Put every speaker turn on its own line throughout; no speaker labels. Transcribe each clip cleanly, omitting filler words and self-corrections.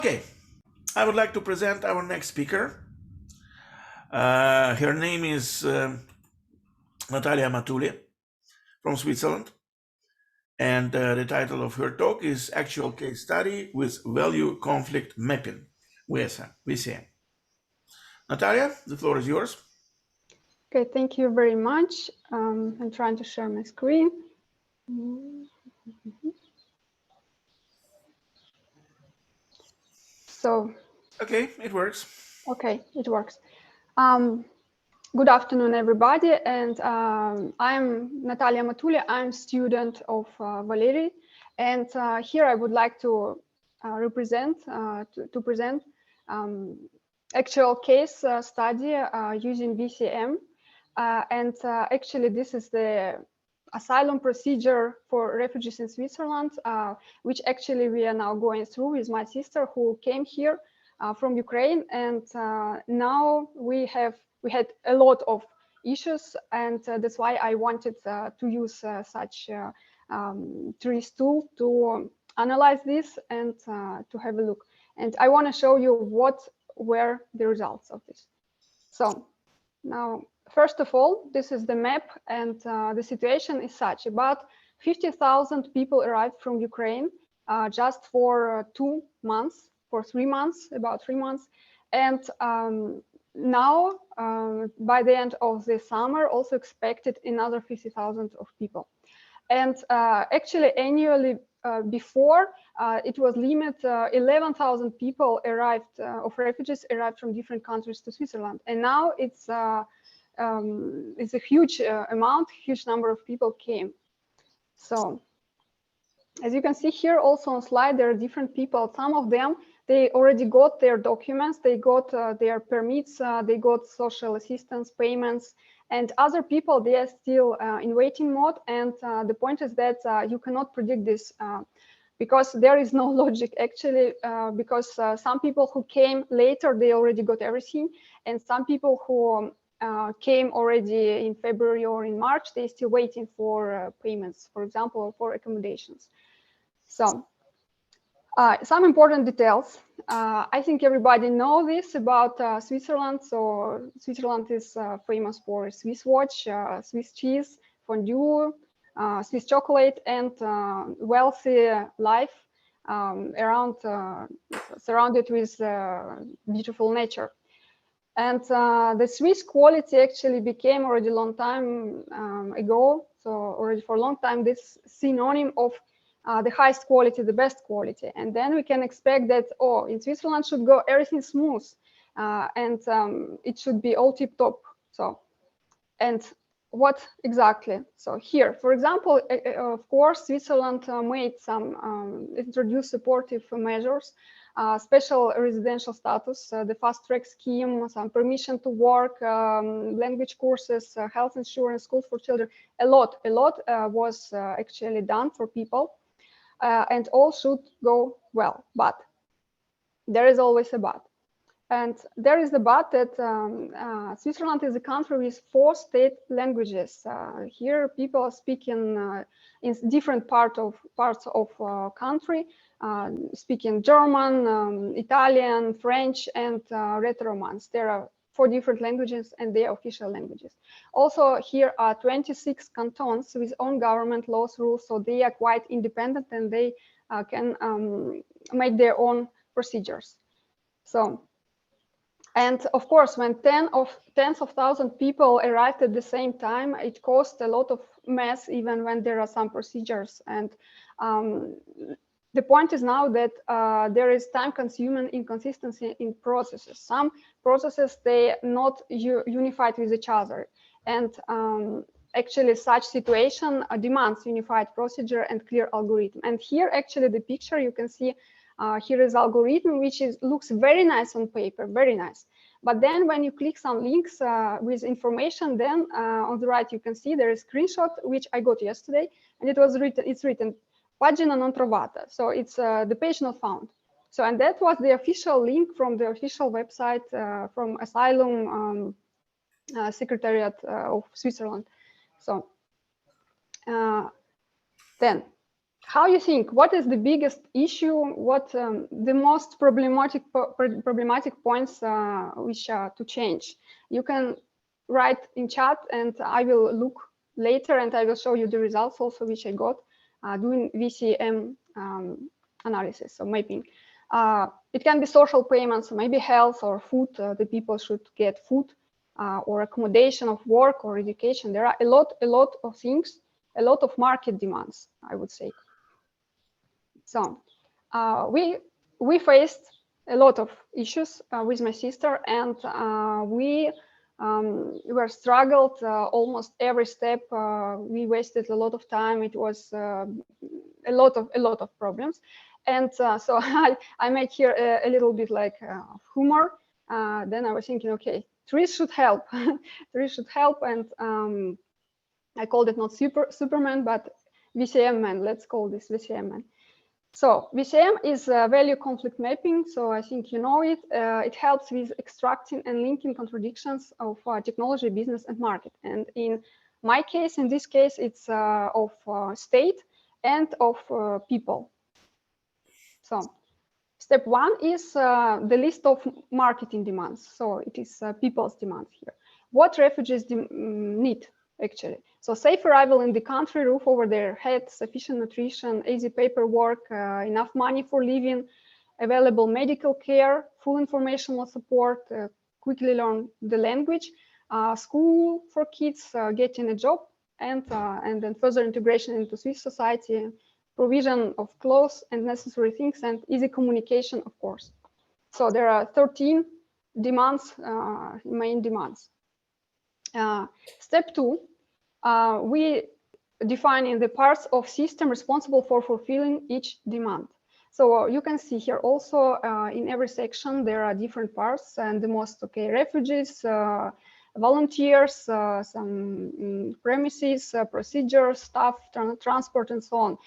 Okay, I would like to present our next speaker. Her name is Natalia Amatulli from Switzerland. And the title of her talk is Actual Case Study with Value Conflict Mapping, VCM. Natalia, the floor is yours.
Okay, thank you very much. I'm trying to share my screen. So.
Okay, it works.
Okay, it works. Good afternoon, everybody. And I'm Natalia Amatulli. I'm student of Valery. And here I would like to present actual case study using VCM. Actually, this is the asylum procedure for refugees in Switzerland, which actually we are now going through with my sister who came here from Ukraine. And now we had a lot of issues, and that's why I wanted to use such TRIZ tool to analyze this and to have a look. And I want to show you what were the results of this. So now, first of all, this is the map, and the situation is such: about 50,000 people arrived from Ukraine just for 2 months, for 3 months, about 3 months. And now, by the end of the summer, also expected another 50,000 of people. And actually, annually before, it was limited 11,000 people arrived, of refugees arrived from different countries to Switzerland. And now it's a huge amount, huge number of people came. So as you can see here also on slide, there are different people. Some of them, they already got their documents, they got their permits, they got social assistance payments, and other people, they are still in waiting mode. And the point is that you cannot predict this because there is no logic actually, because some people who came later, they already got everything. And some people who came already in February or in March, they're still waiting for payments, for example, for accommodations. So some important details. I think everybody knows this about Switzerland. So Switzerland is famous for Swiss watch, Swiss cheese, fondue, Swiss chocolate, and wealthy life around, surrounded with beautiful nature. And the Swiss quality actually became already a long time ago. So already for a long time, this synonym of the highest quality, the best quality. And then we can expect that, oh, in Switzerland should go everything smooth and it should be all tip top. So, and what exactly? So here, for example, of course, Switzerland made some, introduced supportive measures, special residential status, the fast track scheme, some permission to work, language courses, health insurance, schools for children. A lot was actually done for people. And all should go well, but there is always a but. And there is the but that Switzerland is a country with 4 state languages. Here, people are speaking in different parts of country, speaking German, Italian, French, and Red-Romance. There are 4 different languages, and they are official languages. Also, here are 26 cantons with own government laws, rules, so they are quite independent, and they can make their own procedures. So. And of course, when tens of thousands of people arrived at the same time, it caused a lot of mess, even when there are some procedures. And the point is now that there is time-consuming inconsistency in processes. Some processes, they not unified with each other. And actually, such situation demands unified procedure and clear algorithm. And here, actually, the picture you can see. Here is algorithm, which looks very nice on paper, very nice. But then when you click some links with information, then on the right, you can see there is a screenshot, which I got yesterday, and it's written, pagina non trovata. So it's the page not found. So, and that was the official link from the official website from Asylum Secretariat of Switzerland. So then, How you think? What is the biggest issue? What the most problematic points which are to change? You can write in chat, and I will look later, and I will show you the results also which I got doing VCM analysis, so mapping. It can be social payments, maybe health or food. The people should get food or accommodation of work or education. There are a lot of things, a lot of market demands, I would say. So we faced a lot of issues with my sister, and we were struggled almost every step. We wasted a lot of time. It was a lot of problems, and so I made here a little bit like humor. Then I was thinking, okay, TRIZ should help. TRIZ should help, and I called it not Superman, but VCM man. Let's call this VCM man. So VCM is value conflict mapping. So I think you know it. It helps with extracting and linking contradictions of technology, business, and market. And in my case, in this case, it's of state and of people. So step one is the list of marketing demands. So it is people's demands here. What refugees need, actually. So safe arrival in the country, roof over their head, sufficient nutrition, easy paperwork, enough money for living, available medical care, full informational support, quickly learn the language, school for kids, getting a job, and then further integration into Swiss society, provision of clothes and necessary things, and easy communication, of course. So there are 13 demands, main demands. Step two, we define in the parts of system responsible for fulfilling each demand. So you can see here also in every section there are different parts, and the most refugees, volunteers, some premises, procedures, staff, transport, and so on.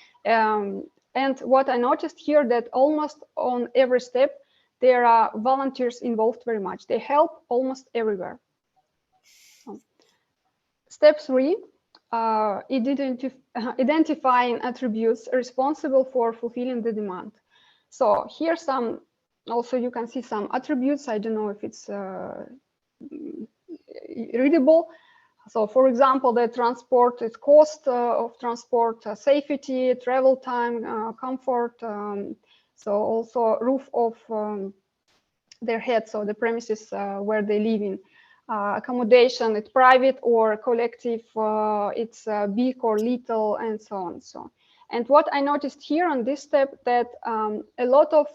And what I noticed here that almost on every step there are volunteers involved very much. They help almost everywhere. Step three, identifying attributes responsible for fulfilling the demand. So here some, also you can see some attributes. I don't know if it's readable. So for example, the transport, its cost of transport, safety, travel time, comfort. So also roof of their head, so the premises where they live in. Accommodation, it's private or collective, it's big or little, and so on. So, and what I noticed here on this step that a lot of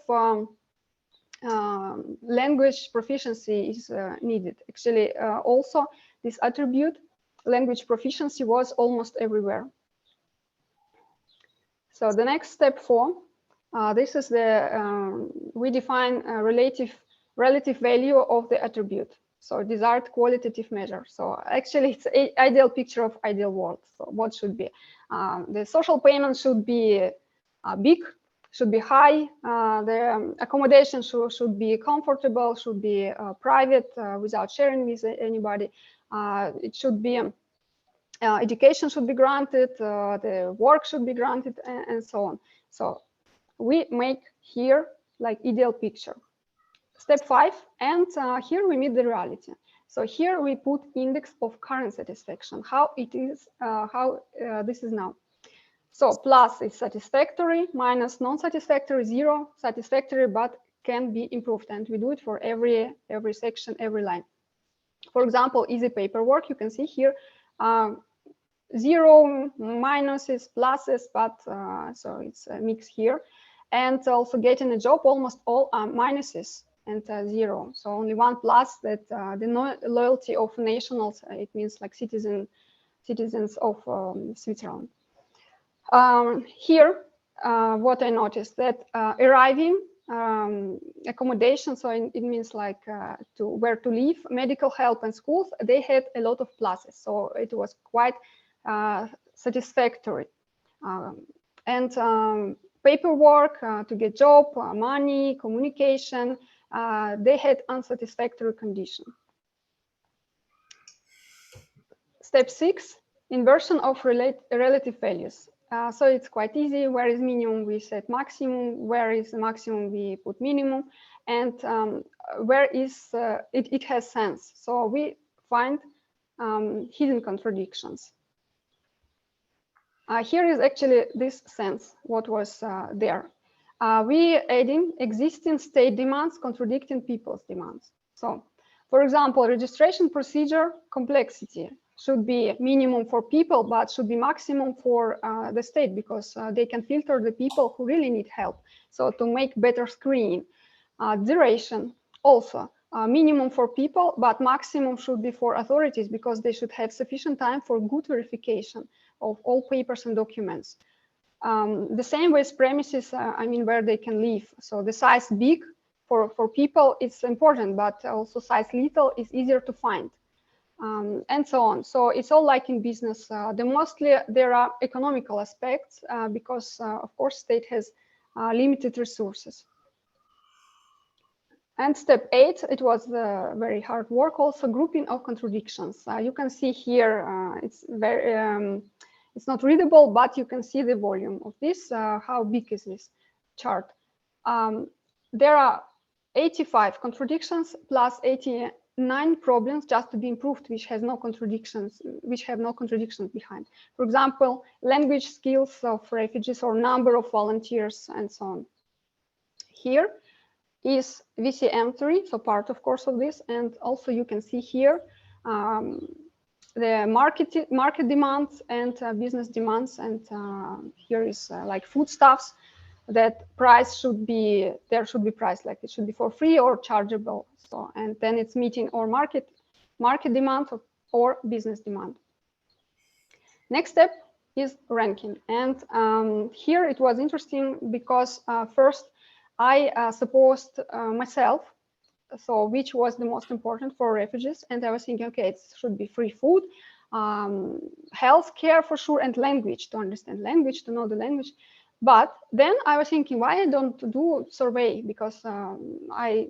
language proficiency is needed. Actually, also this attribute, language proficiency, was almost everywhere. So the next step 4, this is the we define a relative value of the attribute. So desired qualitative measure. So actually it's an ideal picture of ideal world. So what should be? The social payment should be big, should be high. The accommodation should be comfortable, should be private, without sharing with anybody. It should be, education should be granted, the work should be granted, and so on. So we make here like ideal picture. Step 5, and here we meet the reality. So here we put index of current satisfaction, how it is, this is now. So plus is satisfactory, minus non-satisfactory, 0, satisfactory, but can be improved. And we do it for every section, every line. For example, easy paperwork, you can see here, 0, minuses, pluses, but so it's a mix here. And also getting a job, almost all are minuses and 0. So only 1 plus, that the loyalty of nationals, it means like citizens of Switzerland. Here, what I noticed that arriving, accommodation, so it means like to where to live, medical help, and schools, they had a lot of pluses. So it was quite satisfactory. And paperwork to get job, money, communication, they had unsatisfactory condition. Step 6, inversion of relative values. So it's quite easy. Where is minimum, we set maximum. Where is the maximum, we put minimum. And where is it has sense. So we find hidden contradictions. Here is actually this sense, what was there. We adding existing state demands contradicting people's demands. So, for example, registration procedure complexity should be minimum for people, but should be maximum for the state, because they can filter the people who really need help. So to make better screening. Duration also minimum for people, but maximum should be for authorities, because they should have sufficient time for good verification of all papers and documents. The same with premises, I mean, where they can live. So the size big for people, it's important, but also size little is easier to find. And so on. So it's all like in business. Mostly there are economical aspects because, of course, state has limited resources. And step 8, it was very hard work. Also, grouping of contradictions. You can see here it's very it's not readable, but you can see the volume of this. How big is this chart? There are 85 contradictions plus 89 problems just to be improved, which have no contradictions behind. For example, language skills of refugees or number of volunteers and so on. Here is VCM3, so part, of course, of this, and also you can see here the market demands and business demands, and here is like foodstuffs. That price should be, there should be price, like it should be for free or chargeable. So, and then it's meeting or market demand or business demand. Next step is ranking, and here it was interesting because first I supposed myself, so which was the most important for refugees, and I was thinking, okay, it should be free food, health care for sure, and language, to understand language, to know the language. But then I was thinking, why I don't do survey? Because I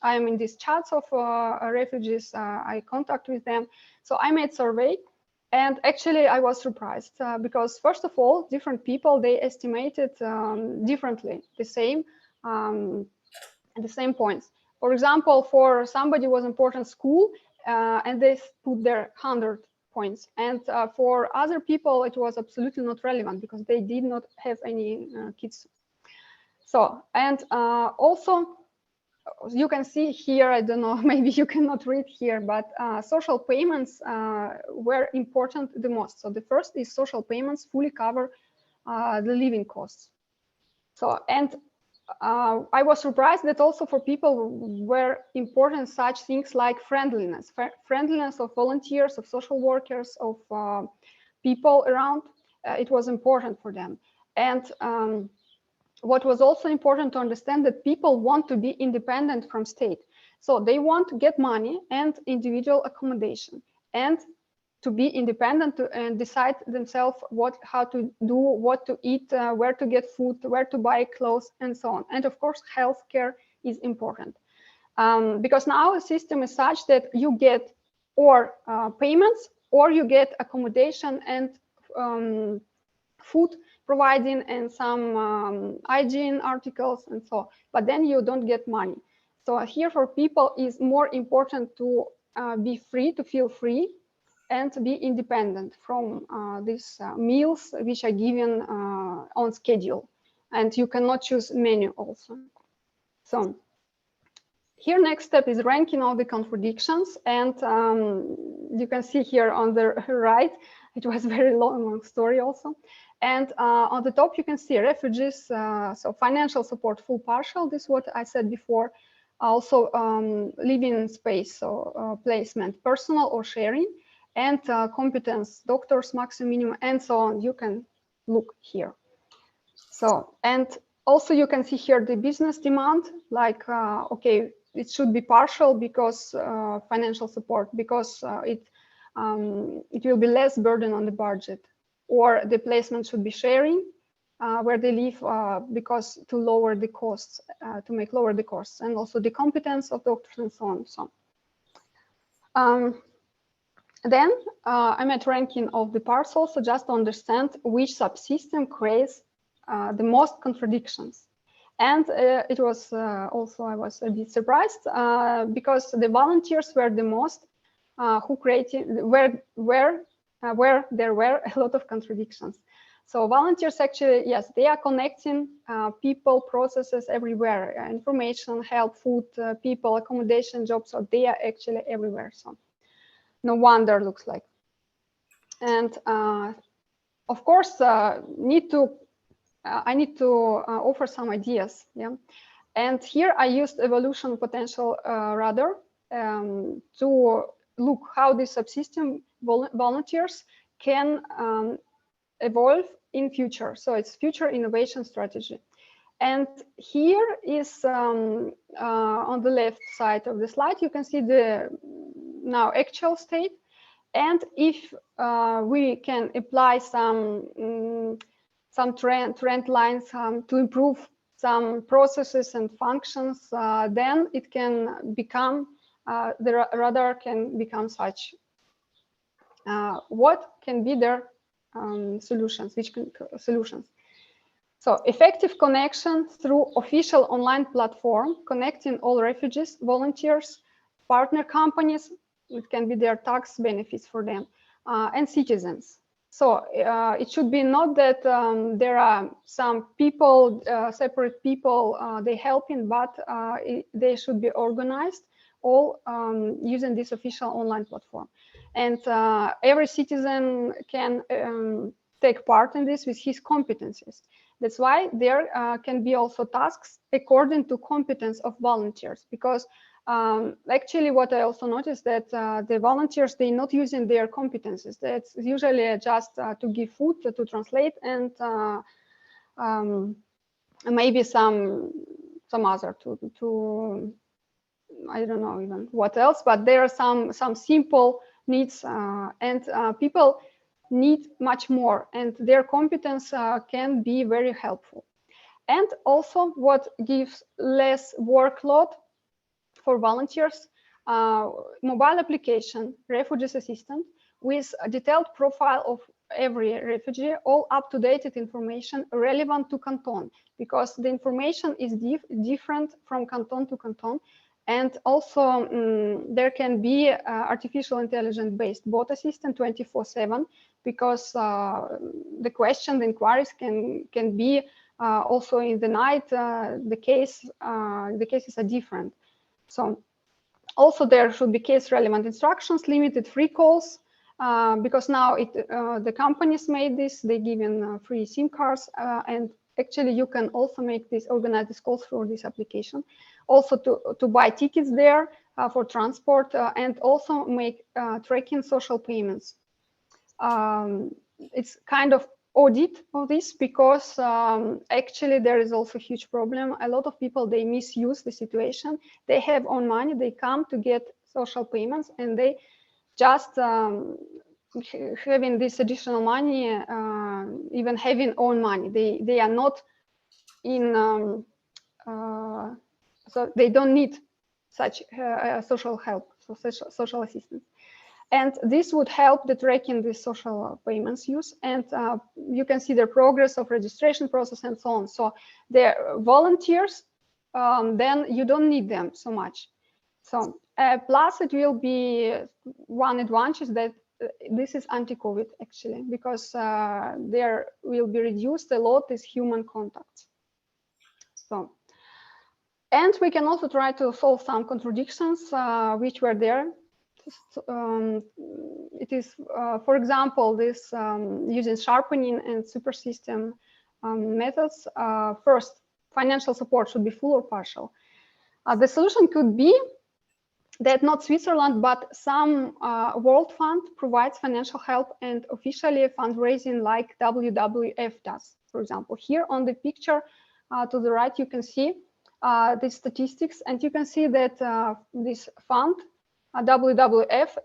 am in these chats of refugees, I contact with them. So I made survey, and actually I was surprised because first of all, different people, they estimated differently the same points. For example, for somebody was important school, and they put their 100 points. And for other people, it was absolutely not relevant because they did not have any kids. So, and also, you can see here, I don't know, maybe you cannot read here, but social payments were important the most. So the first is social payments fully cover the living costs. So, and I was surprised that also for people were important such things like friendliness of volunteers, of social workers, of people around. It was important for them. And what was also important to understand that people want to be independent from state. So they want to get money and individual accommodation and to be independent and decide themselves how to do, what to eat, where to get food, where to buy clothes, and so on. And of course, healthcare is important because now the system is such that you get or payments or you get accommodation and food providing and some hygiene articles and so on. But then you don't get money. So here for people is more important to be free, to feel free, and to be independent from these meals which are given on schedule, and you cannot choose menu also. So here next step is ranking all the contradictions, and you can see here on the right, it was a very long story also. And on the top you can see refugees, so financial support, full, partial, this is what I said before. Also living space, so placement, personal or sharing, and competence, doctors, maximum, minimum, and so on. You can look here. So, and also you can see here the business demand, like, okay, it should be partial because financial support, because it will be less burden on the budget, or the placement should be sharing where they live because to lower the costs, to make lower the costs, and also the competence of doctors and so on. So. Then I'm at ranking of the parts also just to understand which subsystem creates the most contradictions. And it was also, I was a bit surprised because the volunteers were the most who created, where there were a lot of contradictions. So volunteers actually, yes, they are connecting people, processes everywhere, information, help, food, people, accommodation, jobs, so they are actually everywhere. So no wonder looks like. And of course, I need to offer some ideas. Yeah, and here I used evolution potential radar to look how the subsystem volunteers can evolve in future. So it's future innovation strategy. And here is on the left side of the slide, you can see the now actual state. And if we can apply some trend lines to improve some processes and functions, then it can become, the radar can become such. What can be their solutions, solutions? So effective connection through official online platform, connecting all refugees, volunteers, partner companies, it can be their tax benefits for them, and citizens. So it should be not that there are some people, separate people, they helping, but they should be organized all using this official online platform. And every citizen can take part in this with his competencies. That's why there can be also tasks according to competence of volunteers, because actually what I also noticed that the volunteers, they're not using their competencies. That's usually just to give food, to translate, and maybe some other to I don't know even what else, but there are some simple needs, and people need much more, and their competence can be very helpful. And also what gives less workload for volunteers, mobile application, refugees assistant, with a detailed profile of every refugee, all up-to-date information relevant to canton, because the information is different from canton to canton. And also there can be artificial intelligence based bot assistant 24/7, because the question, the inquiries can be also in the night. The cases are different. So also there should be case relevant instructions, limited free calls, because now the companies made this, they given free SIM cards, and actually you can also make this, organize these calls through this application. Also to buy tickets there for transport, and also make tracking social payments. It's kind of audit of this, because actually there is also a huge problem. A lot of people, they misuse the situation. They have own money, they come to get social payments, and they just having this additional money, even having own money. They are not in, so they don't need such social help, so social assistance. And this would help the tracking the social payments use, and you can see the progress of registration process and so on. So the volunteers, then you don't need them so much. So plus it will be one advantage that this is anti-COVID actually, because there will be reduced a lot is human contacts. So, and we can also try to solve some contradictions which were there. It is, for example, this using sharpening and super system methods. First, financial support should be full or partial. The solution could be that not Switzerland, but some World Fund provides financial help and officially fundraising like WWF does. For example, here on the picture to the right, you can see the statistics, and you can see that this fund, WWF,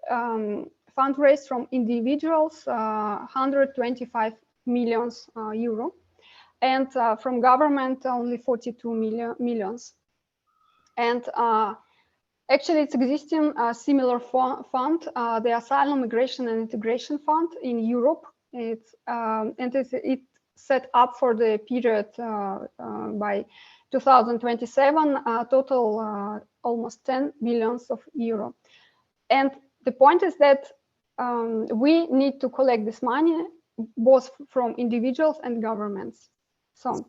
fundraised from individuals 125 million euro, and from government only 42 millions. And Actually, it's existing similar fund, the Asylum, Migration and Integration Fund in Europe. It's set up for the period by 2027, total almost 10 billions of euro. And the point is that we need to collect this money both from individuals and governments. So,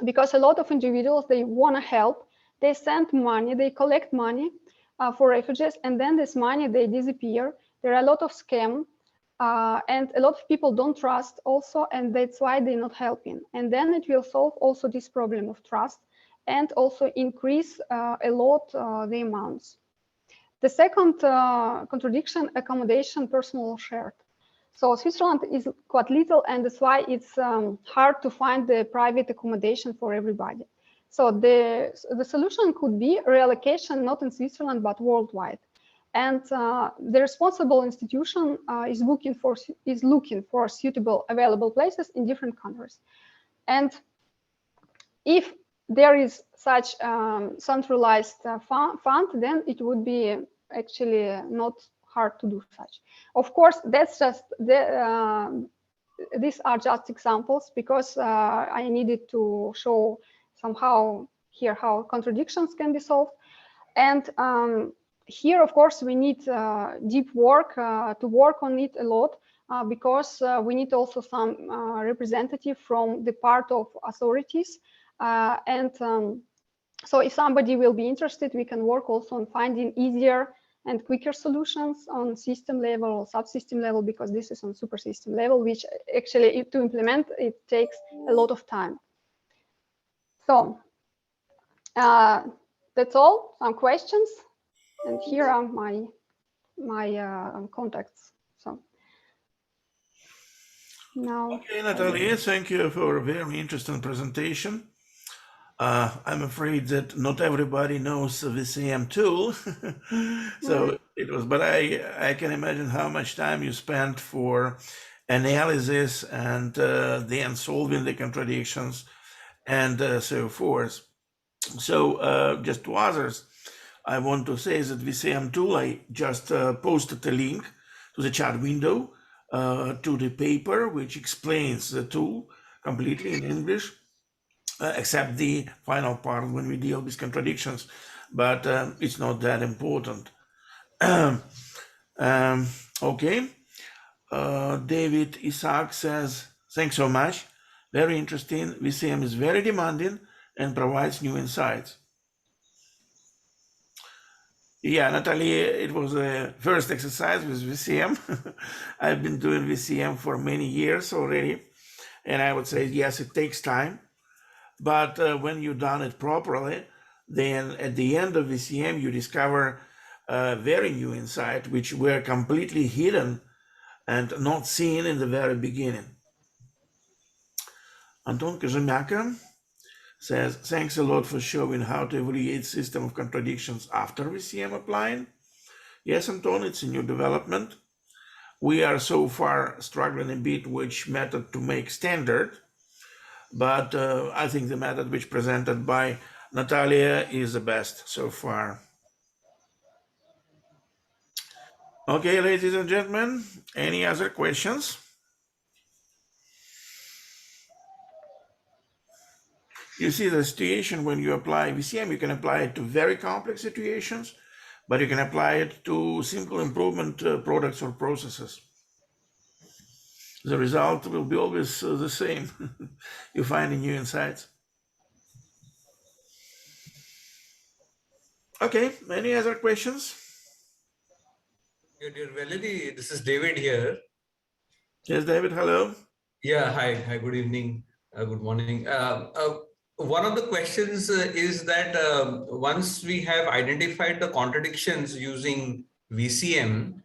because a lot of individuals, they want to help, they send money, they collect money for refugees, and then this money, they disappear. There are a lot of scams, and a lot of people don't trust also, and that's why they're not helping. And then it will solve also this problem of trust and also increase a lot the amounts. The second contradiction, accommodation, personal shared. So Switzerland is quite little, and that's why it's hard to find the private accommodation for everybody. So the solution could be reallocation, not in Switzerland, but worldwide. And the responsible institution is looking for suitable available places in different countries. And if there is such centralized fund, then it would be actually not hard to do such. Of course, that's just these are just examples, because I needed to show somehow here how contradictions can be solved. And here, of course, we need deep work to work on it a lot, because we need also some representative from the part of authorities. So if somebody will be interested, we can work also on finding easier and quicker solutions on system level or subsystem level, because this is on super system level, which actually to implement, it takes a lot of time. So that's all, some questions. And here are my contacts. So now.
Okay, Natalia, thank you for a very interesting presentation. I'm afraid that not everybody knows the VCM tool, so it was. But I can imagine how much time you spent for analysis and then solving the contradictions and so forth. So just to others, I want to say that VCM tool, I just posted a link to the chat window to the paper which explains the tool completely in English. Except the final part when we deal with contradictions, but it's not that important. Okay, David Isaac says, thanks so much, very interesting. VCM is very demanding and provides new insights. Yeah, Natalie, it was the first exercise with VCM. I've been doing VCM for many years already, and I would say, yes, it takes time. But when you've done it properly, then at the end of VCM, you discover a very new insight, which were completely hidden and not seen in the very beginning. Anton Kazemaka says, thanks a lot for showing how to evaluate system of contradictions after VCM applying. Yes, Anton, it's a new development. We are so far struggling a bit which method to make standard. But I think the method which presented by Natalia is the best so far. Okay, ladies and gentlemen, any other questions? You see the situation when you apply VCM, you can apply it to very complex situations, but you can apply it to simple improvement products or processes. The result will be always the same. You find new insights. Okay, any other questions?
Dear Valerie, this is David here.
Yes, David, hello.
Yeah, hi, good evening, good morning. One of the questions is that once we have identified the contradictions using VCM,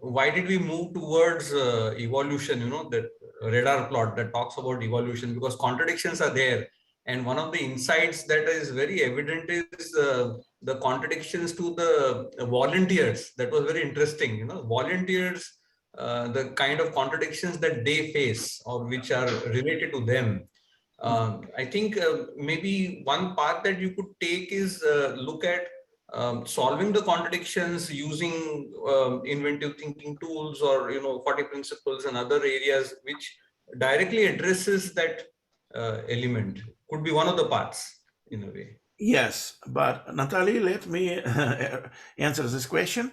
why did we move towards evolution, that radar plot that talks about evolution, because contradictions are there. And one of the insights that is very evident is the contradictions to the volunteers. That was very interesting, volunteers, the kind of contradictions that they face or which are related to them. I think maybe one path that you could take is look at solving the contradictions using inventive thinking tools or 40 principles and other areas which directly addresses that element could be one of the parts in a way.
Yes, but Natalie, let me answer this question.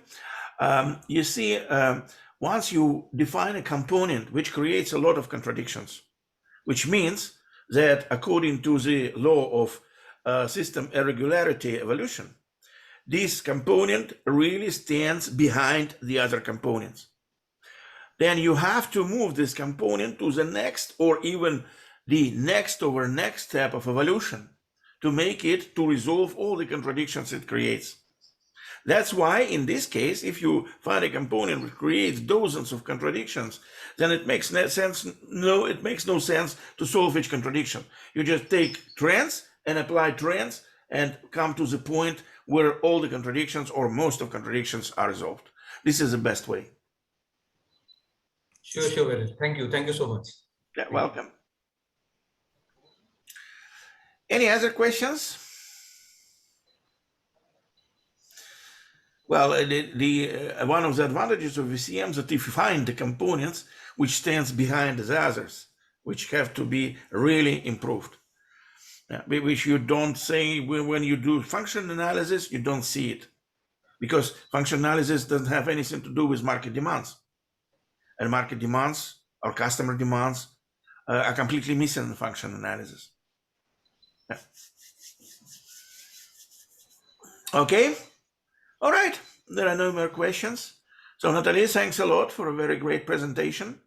You see, once you define a component which creates a lot of contradictions, which means that according to the law of system irregularity evolution, this component really stands behind the other components. Then you have to move this component to the next or even the next over next step of evolution to make it to resolve all the contradictions it creates. That's why in this case, if you find a component which creates dozens of contradictions, then it makes no sense. No, it makes no sense to solve each contradiction. You just take trends and apply trends and come to the point where all the contradictions or most of contradictions are resolved. This is the best way.
Sure, thank you so much.
Yeah, welcome. Any other questions? Well, one of the advantages of VCM is that if you find the components which stands behind the others, which have to be really improved, which you don't say when you do function analysis, you don't see it, because function analysis doesn't have anything to do with market demands, and market demands or customer demands are completely missing in function analysis. Yeah. Okay. All right, there are no more questions. So Natalie, thanks a lot for a very great presentation.